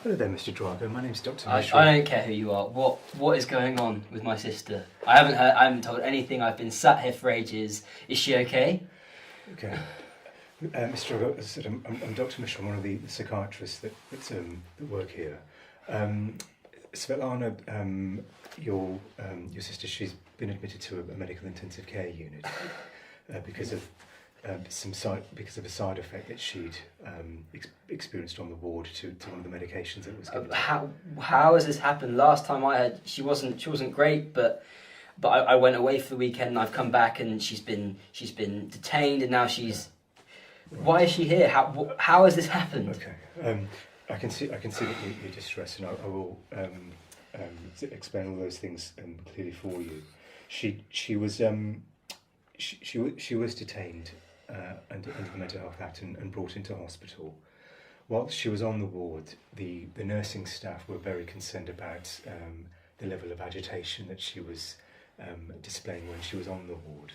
Hello there, Mr. Drago. My name's Dr. Mishra. I don't care who you are. What is going on with my sister? I haven't told anything. I've been sat here for ages. Is she okay? Okay. Mr. Drago, as I said, I'm Dr. Mishra. I'm one of the psychiatrists that work here. Svetlana, your sister, she's been admitted to a medical intensive care unit because of a side effect that she'd experienced on the ward to one of the medications that was given. How has this happened? Last time I heard, she wasn't great, but I went away for the weekend and I've come back and she's been detained and now she's. Right. Why is she here? How has this happened? Okay. I can see that you're distressed, and I will explain all those things clearly for you. She was detained under the Mental Health Act and brought into hospital. Whilst she was on the ward, the nursing staff were very concerned about the level of agitation that she was displaying when she was on the ward,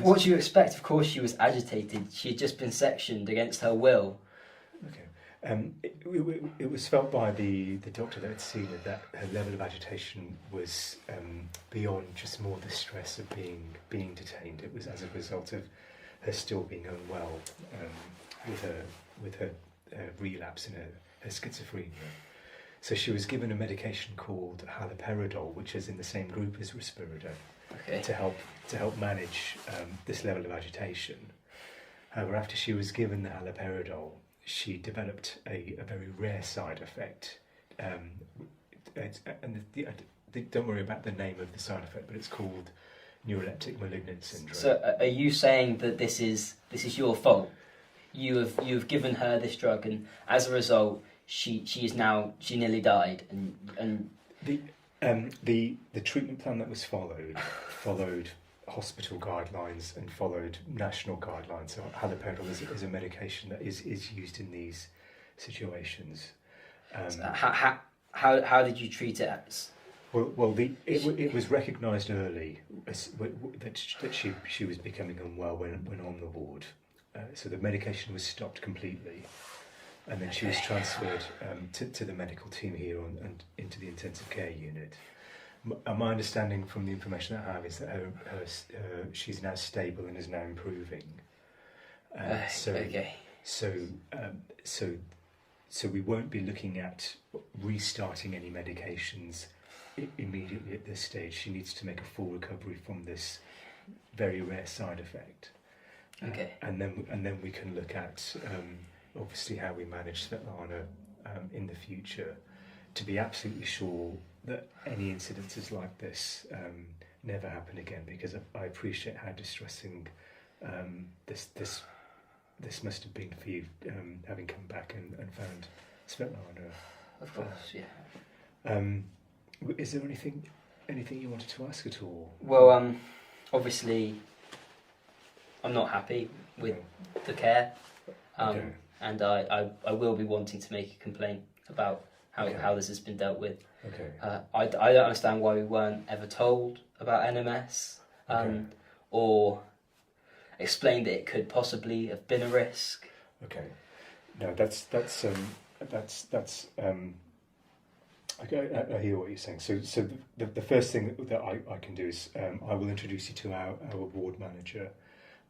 what do you expect? Of course she was agitated. She had just been sectioned against her will. Okay. It was felt by the doctor that had seen her that her level of agitation was beyond just more the stress of being detained. It was as a result of her still being unwell with her relapse in her schizophrenia. So she was given a medication called haloperidol, which is in the same group as risperidone. Okay. To help manage this level of agitation. However, after she was given the haloperidol, she developed a very rare side effect. Don't worry about the name of the side effect, but it's called Neuroleptic Malignant Syndrome. So, are you saying that this is your fault? You have given her this drug, and as a result, she nearly died, and. The treatment plan that was followed hospital guidelines and followed national guidelines. So haloperidol is a medication that is used in these situations. So how did you treat it? It was recognised early that she was becoming unwell when on the ward. So the medication was stopped completely. And then she was transferred to the medical team here and into the intensive care unit. My understanding from the information that I have is that she's now stable and is now improving. So we won't be looking at restarting any medications immediately at this stage. She needs to make a full recovery from this very rare side effect. Okay. And then we can look at. Obviously how we manage Svetlana in the future to be absolutely sure that any incidences like this never happen again, because I appreciate how distressing this must have been for you, having come back and found Svetlana. Of course, yeah. Is there anything you wanted to ask at all? Well, obviously I'm not happy with the care. Okay. And I will be wanting to make a complaint about how this has been dealt with. Okay. I don't understand why we weren't ever told about NMS or explained that it could possibly have been a risk. Okay. No, that's I hear what you're saying. So the first thing that I can do is I will introduce you to our ward manager.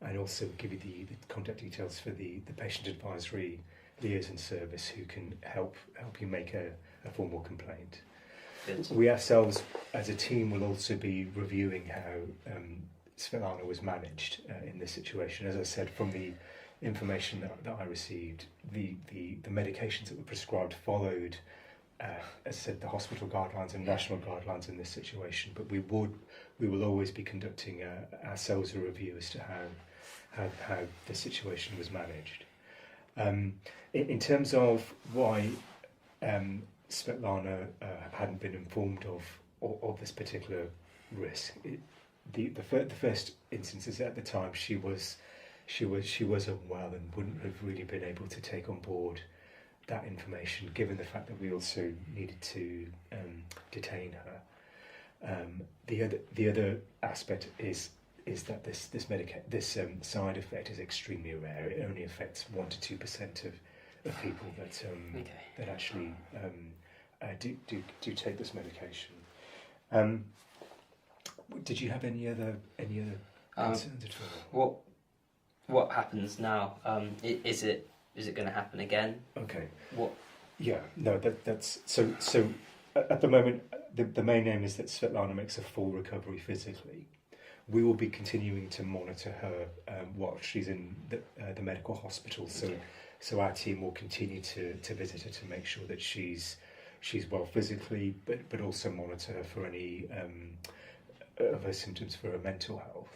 And also give you the contact details for the patient advisory liaison service who can help you make a formal complaint. Good. We ourselves as a team will also be reviewing how Svetlana was managed in this situation. As I said, from the information that I received, the medications that were prescribed followed, as I said, the hospital guidelines and national guidelines in this situation. But we will always be conducting ourselves a review as to how the situation was managed. In terms of why Svetlana hadn't been informed of this particular risk, the first instance is at the time she was unwell and wouldn't have really been able to take on board that information, given the fact that we also needed to detain her. The other aspect is that this side effect is extremely rare. It only affects 1 to 2% people that that actually do take this medication. Did you have any other concerns at all? What happens now? Is it going to happen again? Okay. What? Yeah. No. That's so. At the moment, the main aim is that Svetlana makes a full recovery physically. We will be continuing to monitor her while she's in the medical hospital. So our team will continue to visit her to make sure that she's well physically, but also monitor her for any of her symptoms for her mental health.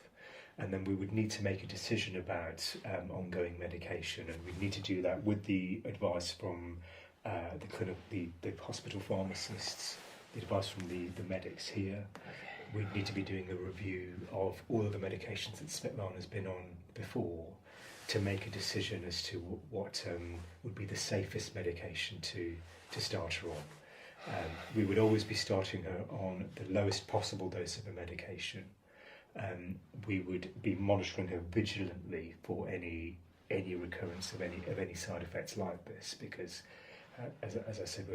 And then we would need to make a decision about ongoing medication, and we'd need to do that with the advice from the hospital pharmacists, the advice from the medics here. We'd need to be doing a review of all of the medications that Svetlana's been on before to make a decision as to what would be the safest medication to start her on. We would always be starting her on the lowest possible dose of a medication. We would be monitoring her vigilantly for any recurrence of any side effects like this, because as I said,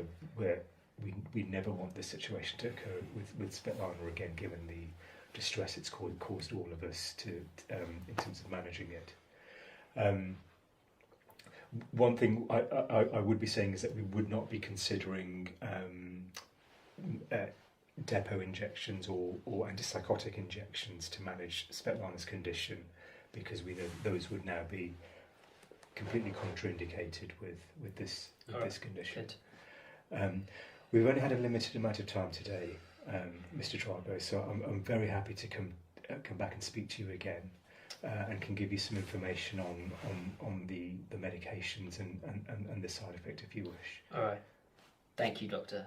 we never want this situation to occur with Svetlana again, given the distress it's caused all of us in terms of managing it. One thing I would be saying is that we would not be considering depot injections or antipsychotic injections to manage Svetlana's condition, because we know those would now be completely contraindicated with this condition. We've only had a limited amount of time today, Mr. Drybo, so I'm very happy to come back and speak to you again, and can give you some information on the medications and the side effect if you wish. All right. Thank you, Doctor.